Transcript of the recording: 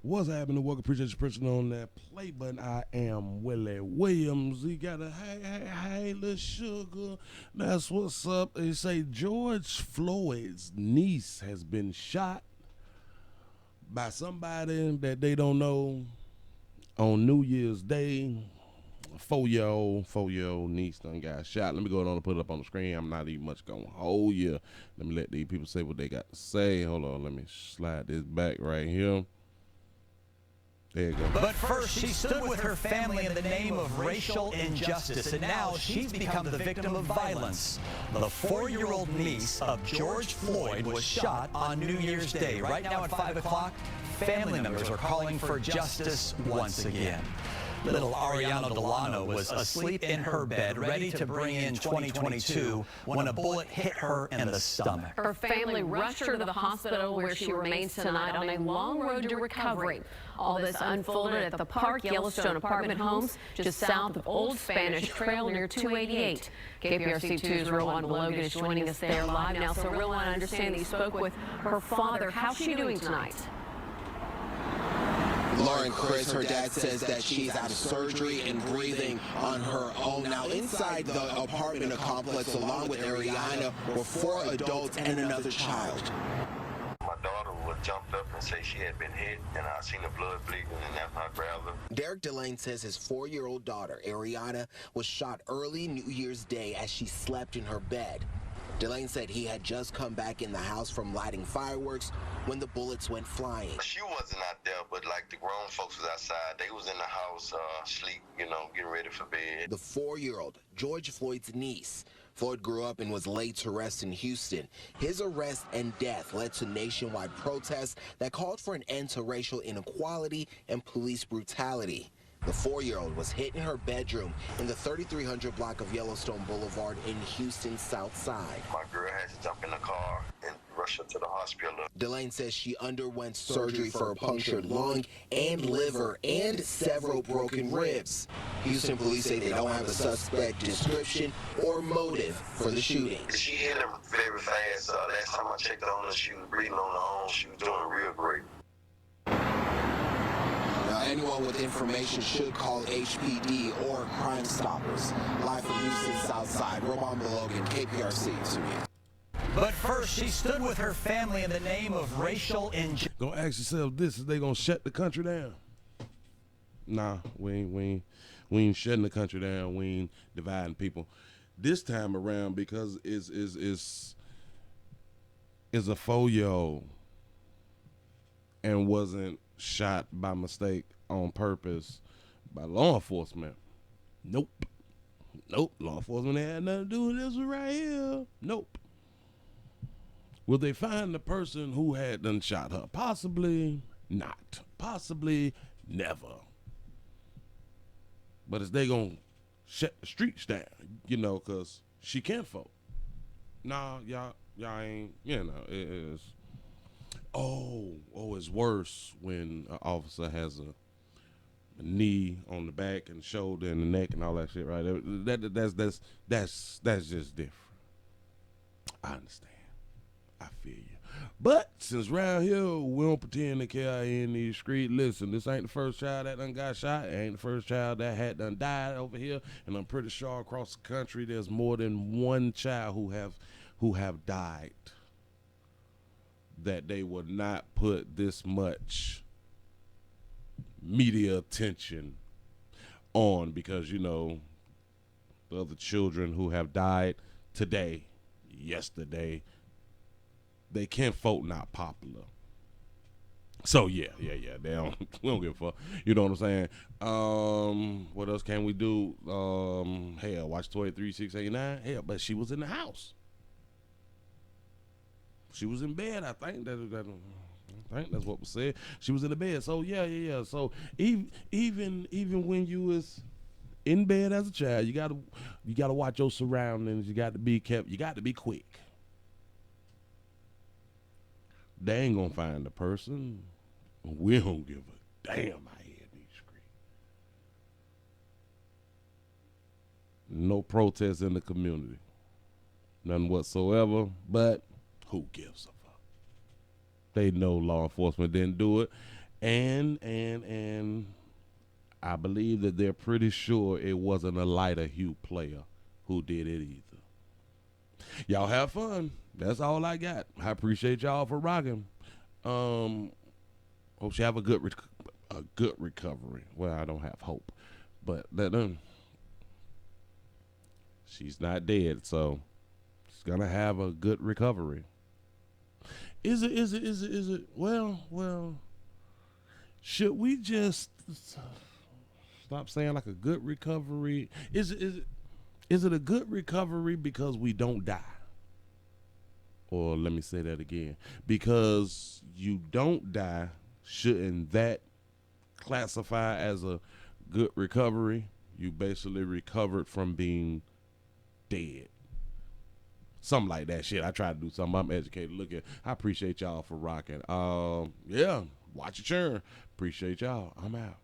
What's happening? Welcome, appreciate you pressing on that play button. I am Willie Williams. He got a hey, little sugar. That's what's up. They say George Floyd's niece has been shot by somebody that they don't know on New Year's Day. A four-year-old niece done got shot. Let me go on and put it up on the screen. I'm not even much gonna hold you. Let me let these people say what they got to say. Hold on, let me slide this back right here. There you go. But first, she stood with her family in the name of racial injustice, and now she's become the victim of violence. The 4-year-old niece of George Floyd was shot on New Year's Day. Right now at 5 o'clock, family members are calling for justice once again. Little Ariana Delano was asleep in her bed, ready to bring in 2022, when a bullet hit her in the stomach. Her family rushed her to the hospital, where she remains tonight on a long road to recovery. All this unfolded at the Park Yellowstone apartment homes just south of Old Spanish Trail near 288. KPRC 2's Rowan Logan is joining us there live now. So Rowan, I understand that you spoke with her father. How's she doing tonight? Lauren, Chris, her dad says that she's out of surgery and breathing on her own. Now, inside the apartment complex, along with Ariana, were 4 adults and another child. My daughter was jumped up and said she had been hit, and I seen the blood bleeding, and that's when I grabbed her. Derek Delane says his 4-year-old daughter, Ariana, was shot early New Year's Day as she slept in her bed. Delane said he had just come back in the house from lighting fireworks when the bullets went flying. She wasn't out there, but like the grown folks was outside. They was in the house, sleep, getting ready for bed. The 4-year-old, George Floyd's niece. Floyd grew up and was laid to rest in Houston. His arrest and death led to nationwide protests that called for an end to racial inequality and police brutality. The 4-year-old was hit in her bedroom in the 3300 block of Yellowstone Boulevard in Houston's South Side. My girl had to jump in the car and rush her to the hospital. Delane says she underwent surgery for a punctured lung and liver and several broken ribs. Houston police say they don't have a suspect description or motive for the shooting. She hit him very fast. Last time I checked on her, she was breathing on her own. She was doing real great. Anyone with information should call HPD or Crime Stoppers. Live from Houston's South Side, Roman Logan, KPRC 2. But first, she stood with her family in the name of racial injustice. Gonna ask yourself this: is they gonna shut the country down? Nah, we ain't shutting the country down. We ain't dividing people. This time around, because is a 4-year-old and wasn't shot by mistake on purpose by law enforcement. Nope. Law enforcement had nothing to do with this one right here. Nope. Will they find the person who had done shot her? Possibly not. Possibly never. But is they gonna shut the streets down? Cause she can't vote. Nah, y'all ain't. It is. Oh, it's worse when an officer has a knee on the back and shoulder and the neck and all that shit, right? That's just different. I understand. I feel you. But since around here we don't pretend to care in these streets, listen, this ain't the first child that done got shot. It ain't the first child that had done died over here, and I'm pretty sure across the country there's more than one child who have died that they would not put this much media attention on, because the other children who have died today, yesterday, they can't vote not popular. So yeah, they don't we don't give a fuck. You know what I'm saying? What else can we do? Hell, watch 23-689. Hell, but she was in the house. She was in bed, I think that's what was said. She was in the bed. So yeah. So even when you was in bed as a child, you gotta watch your surroundings. You got to be kept. You got to be quick. They ain't gonna find the person. We don't give a damn out here in these streets. No protests in the community. None whatsoever. But who gives a fuck? They know law enforcement didn't do it, And I believe that they're pretty sure it wasn't a lighter hue player who did it either. Y'all have fun. That's all I got. I appreciate y'all for rocking. Hope you have a good recovery. Well, I don't have hope, but she's not dead, so she's gonna have a good recovery. Is it? Well. Should we just stop saying like a good recovery? Is it a good recovery because we don't die? Or let me say that again. Because you don't die, shouldn't that classify as a good recovery? You basically recovered from being dead. Something like that shit. I try to do something. I'm educated. Look at. I appreciate y'all for rocking. Yeah. Watch your churn. Appreciate y'all. I'm out.